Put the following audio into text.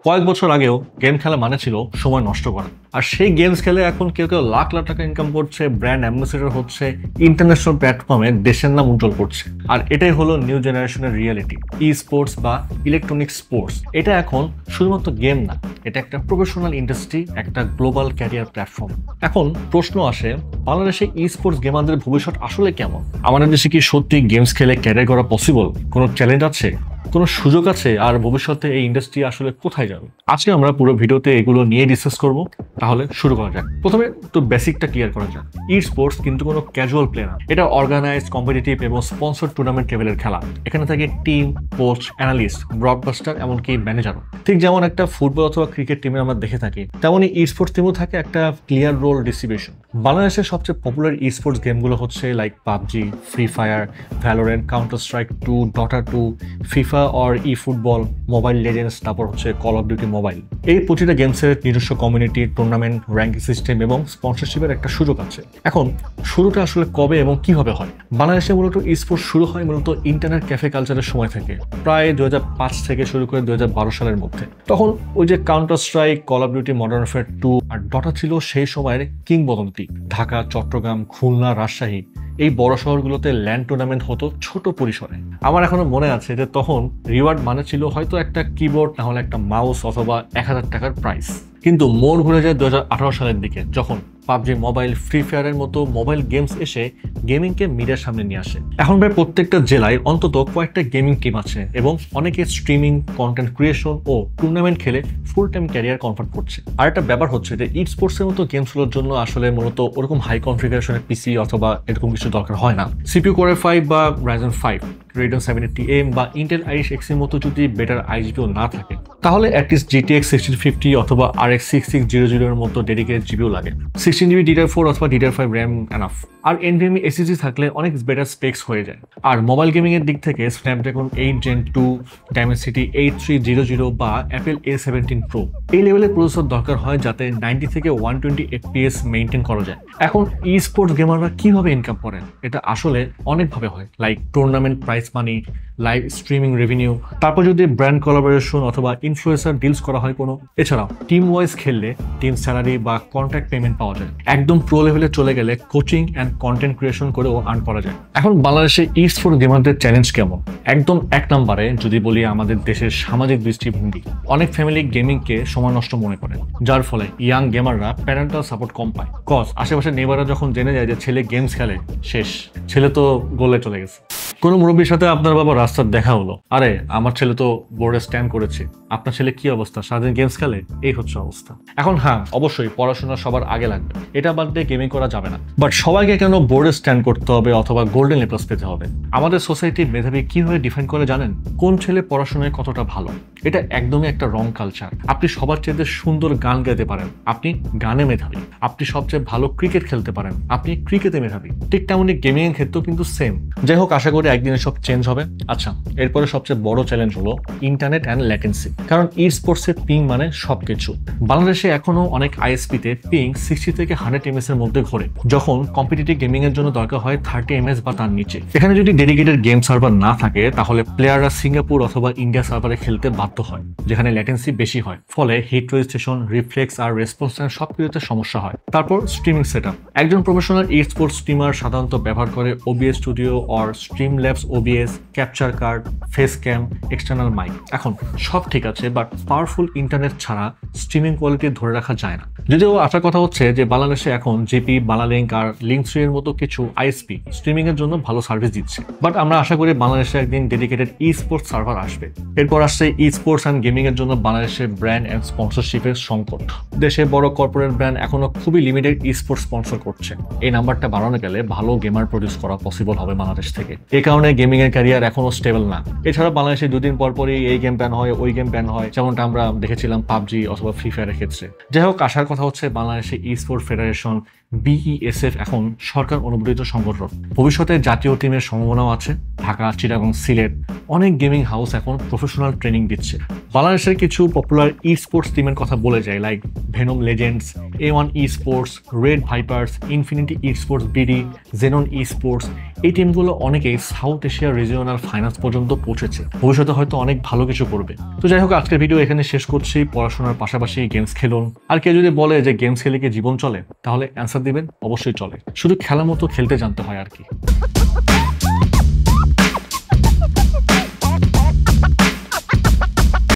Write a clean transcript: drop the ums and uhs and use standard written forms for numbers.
কয়েক বছর আগেও গেম খেলা মানে ছিল সময় নষ্ট করা, আর সেই গেমস খেলে এখন কেউ কেউ লাখ লাখ টাকা ইনকাম করছে, ব্র্যান্ড অ্যাম্বাসেডর হচ্ছে, ইন্টারন্যাশনাল প্ল্যাটফর্মে দেশের নাম উজ্জ্বল করছে। আর এটাই হলো নিউ জেনারেশনের রিয়েলিটি। ই স্পোর্টস বা ইলেকট্রনিক স্পোর্টস এটা এখন শুধুমাত্র গেম না, এটা একটা প্রফেশনাল ইন্ডাস্ট্রি, একটা গ্লোবাল ক্যারিয়ার প্ল্যাটফর্ম। এখন প্রশ্ন আসে, বাংলাদেশে ই স্পোর্টস গেমারদের ভবিষ্যৎ আসলে কেমন? আমাদের দেশে কি সত্যি গেমস খেলে ক্যারিয়ার করা পসিবল? কোনো চ্যালেঞ্জ আছে, কোনো সুযোগ আছে, আর ভবিষ্যতে এই ইন্ডাস্ট্রি আসলে কোথায় যাবে? আজকে আমরা পুরো ভিডিওতে এগুলো নিয়ে ডিসকাস করব। তাহলে শুরু করা যাক। প্রথমে তো বেসিকটা ক্লিয়ার করা যাক। ই স্পোর্টস কিন্তু কোনো ক্যাজুয়াল প্লে না, এটা অর্গানাইজড, কম্পিটিটিভ এবং স্পন্সর টুর্নামেন্ট লেভেলের খেলা। এখানে থাকে টিম, কোচ, অ্যানালিস্ট, ব্রডকাস্টার, এমনকি ম্যানেজারও। ঠিক যেমন একটা ফুটবল অথবা ক্রিকেট টিমে আমরা দেখে থাকি, তেমনই ই স্পোর্টস টিমেও থাকে একটা ক্লিয়ার রোল ডিস্ট্রিবিউশন। বাংলাদেশের সবচেয়ে পপুলার ই স্পোর্টস গেমগুলো হচ্ছে like PUBG, free fire, Valorant, counter strike 2, ডটা 2, FIFA or E football, mobile legends, তারপর হচ্ছে কল অফ ডিউটি মোবাইল। এই প্রতিটা গেমসের নিজস্ব কমিউনিটি, টুর্নামেন্ট, র্যাঙ্কিং সিস্টেম এবং স্পন্সরশিপের একটা সুযোগ আছে। এখন শুরুটা আসলে কবে এবং কিভাবে হয়? বাংলাদেশে মূলত ই স্পোর্টস শুরু হয় মূলত ইন্টারনেট ক্যাফে কালচারের সময় থেকে, প্রায় 2005 থেকে শুরু করে 2012 সালের মধ্যে। তখন ওই যে counter strike, call of duty modern warfare 2 আর ডটা ছিল সেই সময়ের কিংবদন্তি। ঢাকা, চট্টগ্রাম, খুলনা, রাজশাহী এই বড় শহরগুলোতে ল্যান্ড টুর্নামেন্ট হতো ছোট পরিসরে। আমার এখনো মনে আছে যে তখন রিওয়ার্ড মানে ছিল হয়তো একটা কিবোর্ড, না হলে একটা মাউস অথবা 1000 টাকার প্রাইস। কিন্তু মোড় ঘুরে যায় 2018 সালের দিকে, যখন পাবজি মোবাইল, ফ্রি ফায়ারের মতো মোবাইল গেমস এসে গেমিংকে মিডিয়ার সামনে নিয়ে আসে। এখন প্রায় প্রত্যেকটা জেলায় অন্তত কয়েকটা গেমিং টিম আছে এবং অনেকে স্ট্রিমিং, কন্টেন্ট ক্রিয়েশন ও টুর্নামেন্ট খেলে ফুল টাইম ক্যারিয়ার কনভার্ট করছে। আর একটা ব্যাপার হচ্ছে যে ই স্পোর্টসের মতো গেমসগুলোর জন্য আসলে মূলত ওরকম হাই কনফিগারেশনের পিসি অথবা এরকম কিছু দরকার হয় না। সিপিইউ কোর 5 বা Ryzen 5, Radeon 780M বা ইন্টেল আইরিশ এক্স এর মতো যদি বেটার আইজিপিও না থাকে, তাহলে অ্যাটলিস্ট GTX 1650 অথবা RX 6600 এর মতো ডেডিকেটেড জিপিও লাগে। 16GB DDR4 অথবা DDR5 RAM এনাফ। আর NVMe SSD থাকলে অনেক বেটার স্পেক্স হয়ে যায়। আর মোবাইল গেমিং এর দিক থেকে স্ন্যাপড্রাগন 8 Gen 2, Dimensity 8300 বা Apple A17 Pro এই লেভেলের প্রসেসর দরকার হয় যাতে 90 থেকে 120 FPS মেইনটেইন করা যায়। এখন ই স্পোর্টস গেমাররা কিভাবে ইনকাম করেন? এটা আসলে অনেকভাবে হয়, like tournament prize money, live streaming revenue, তারপর যদি ব্র্যান্ড কোলাবোরেশন অথবা ইনফ্লুয়েন্সার ডিলস করা হয় কোনো। এছাড়াও টিম ওয়াইজ খেললে টিম স্যালারি বা কন্ট্রাক্ট পেমেন্ট পাওয়া যায়। একদম প্রো লেভেলে চলে গেলে কোচিং অ্যান্ড কন্টেন্ট ক্রিয়েশন করেও আর্ন করা যায়। এখন বাংলাদেশে ই স্পোর্টস গেমারদের চ্যালেঞ্জ কেমন? একদম এক নম্বরে যদি বলি, আমাদের দেশের সামাজিক দৃষ্টিভঙ্গি। অনেক ফ্যামিলি গেমিংকে সময় নষ্ট মনে করে, যার ফলে ইয়াং গেমাররা প্যারেন্টাল সাপোর্ট কম পায়। কজ আশেপাশের নেবাররা যখন জেনে যায় যে ছেলে গেমস খেলে, শেষ, ছেলে তো গোলে চলে গেছে। কোনো মুরব্বীর সাথে আপনার বাবা রাস্তার দেখা হলো, আরে আমার ছেলে তো বোর্ডে স্ট্যান্ড করেছে, আপনার ছেলে কি অবস্থা, সারাদিন গেমস খেলে, এই হচ্ছে অবস্থা। এখন হ্যাঁ, অবশ্যই পড়াশোনা সবার আগে লাগবে, এটা বাদ দিয়ে গেমিং করা যাবে না। বাট সবাইকে কেন বোর্ডে স্ট্যান্ড করতে হবে অথবা গোল্ডেন এ প্লাস পেতে হবে? আমাদের সোসাইটির মেধাবী কিভাবে ডিফাইন করে জানেন? কোন ছেলে পড়াশোনায় কতটা ভালো। এটা একদমই একটা রং কালচার। আপনি সবার চেয়ে সুন্দর গান গাইতে পারেন, আপনি গানে মেধাবী। আপনি সবচেয়ে ভালো ক্রিকেট খেলতে পারেন, আপনি ক্রিকেটে মেধাবী। ঠিক তেমনই গেমিং এর ক্ষেত্রেও কিন্তু সেম। যাই হোক, আশা করি একদিনে সব চেঞ্জ হবে। আচ্ছা, এরপরে সবচেয়ে বড় চ্যালেঞ্জ হলো ইন্টারনেট অ্যান্ড ল্যাটেন্সি। কারণ ই স্পোর্টস এর পিং মানে সবকিছু। বাংলাদেশে এখনো অনেক আইএসপিতে পিং 60 থেকে 100 ms এর মধ্যে ঘোরে, যখন কম্পিটিটিভ গেমিং এর জন্য দরকার হয় 30 ms বা তার নিচে। এখানে যদি ডেডিকেটেড গেম সার্ভার না থাকে, তাহলে প্লেয়াররা সিঙ্গাপুর অথবা ইন্ডিয়া সার্ভারে খেলতে বাধ্য হয়, যেখানে ল্যাটেন্সি বেশি হয়। ফলে হিট রেজিস্ট্রেশন, রিফ্লেক্স আর রেসপন্স টাইম সবকিছুতে সমস্যা হয়। তারপর স্ট্রিমিং সেটআপ। একজন প্রফেশনাল ই স্পোর্টস স্ট্রিমার সাধারণত ব্যবহার করে OBS studio or Streamlabs OBS, capture card, face cam, external mic. এখন সব ঠিক আছে, বাট পাওয়ারফুল ইন্টারনেট ছাড়া স্ট্রিমিং কোয়ালিটি ধরে রাখা যায় না। যদিও আসার কথা হচ্ছে যে বাংলাদেশে এখন জিপি, বাংলালিংক আর লিঙ্ক3 এর মতো কিছু আইএসপি স্ট্রিমিং এর জন্য ভালো সার্ভিস দিচ্ছে। বাট আমরা আশা করি বাংলাদেশে একদিন ডেডিকেটেড ই স্পোর্টস সার্ভার আসবে। এরপর আসছে ই স্পোর্টস অ্যান্ড গেমিং এর জন্য বাংলাদেশের ব্র্যান্ড অ্যান্ড স্পন্সরশিপের সংকট। দেশে বড় কর্পোরেট ব্র্যান্ড এখনো খুবই লিমিটেড ই স্পোর্টস স্পন্সর করছে। এই নাম্বারটা বাড়ানো গেলে ভালো গেমার প্রডিউস করা পসিবল হবে বাংলাদেশ থেকে। এই কারণে গেমিং এর ক্যারিয়ার এখনো স্টেবল না। এছাড়া বাংলাদেশে 2 দিন পরই এই গেম ব্যান হয়, ওই গেম ব্যান হয়, যেমনটা আমরা দেখেছিলাম পাবজি অথবা ফ্রি ফায়ারের ক্ষেত্রে। যাই হোক, আসার কথা হচ্ছে বাংলাদেশে ই স্পোর্টস ফেডারেশন, বিইএসএফ এখন সরকার অনুমোদিত সংগঠন। ভবিষ্যতে জাতীয় টিমের সম্ভাবনাও আছে। ঢাকা, চিটাগং, সিলেট অনেক গেমিং হাউস এখন প্রফেশনাল ট্রেনিং দিচ্ছে। বাংলাদেশের কিছু পপুলার ই স্পোর্টস টিমের কথা বলে যায়, like Venom Legends, A1 esports, Red Vipers, Infinity esports BD, Xenon esports. এই টিমগুলো অনেকেই সাউথ এশিয়ার রিজিওনাল ফাইনান্স পর্যন্ত পৌঁছেছে। ভবিষ্যতে হয়তো অনেক ভালো কিছু করবে। তো যাই হোক, আজকের ভিডিও এখানে শেষ করছি। পড়াশোনার পাশাপাশি গেমস খেলুন। আর কেউ যদি বলে যে গেমস খেলে কি জীবন চলে, তাহলে অ্যান্সার দিবেন অবশ্যই চলে, শুধু খেলার মতো খেলতে জানতে হয় আর কি।